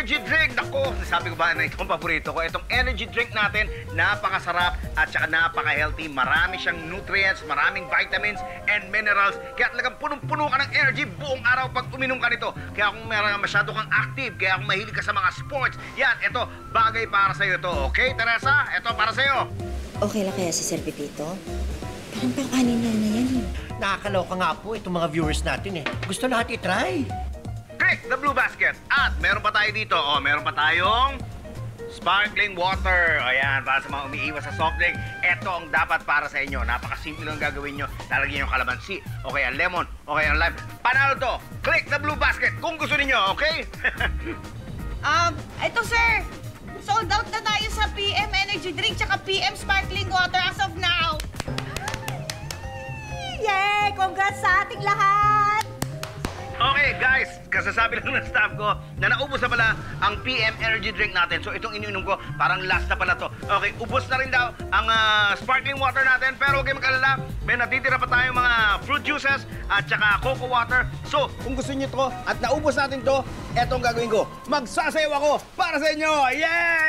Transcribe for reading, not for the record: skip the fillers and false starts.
energy drink. Naku, sabi ko ba na itong paborito ko. Itong energy drink natin, napakasarap at saka napaka-healthy. Marami siyang nutrients, maraming vitamins and minerals. Kaya talagang punong-puno ka ng energy buong araw pag uminom ka nito. Kaya kung masyado kang active, kaya kung mahilig ka sa mga sports, yan, ito, bagay para sa'yo to. Okay, Teresa? Ito para sa'yo. Okay lang kaya si Sir Pepito? Parang pang-anin na yan eh. Nakakaloka nga po itong mga viewers natin eh. Gusto lahat i-try. Click the blue basket. At meron pa tayo dito. O, meron pa tayong sparkling water. Ayan, para sa mga umiiwas sa soft drink. Ito ang dapat para sa inyo. Napakasimple lang gagawin nyo. Lalagyan yung kalamansi, o kaya lemon, o kaya lime. Panalo to. Click the blue basket kung gusto niyo, okay? Ito sir, sold out na tayo sa PM Energy Drink tsaka PM Sparkling Water as of now. Yay! Congrats sa ating lahat! Okay, guys, kasasabi lang ng staff ko na naubos na pala ang PM Energy Drink natin. So, itong iniinom ko, parang last na pala to. Okay, ubos na rin daw ang sparkling water natin. Pero huwag kayong mag-alala, may natitira pa tayong mga fruit juices at saka cocoa water. So, kung gusto niyo to at naubos natin to, etong gagawin ko. Magsasayaw ako para sa inyo! Yeah!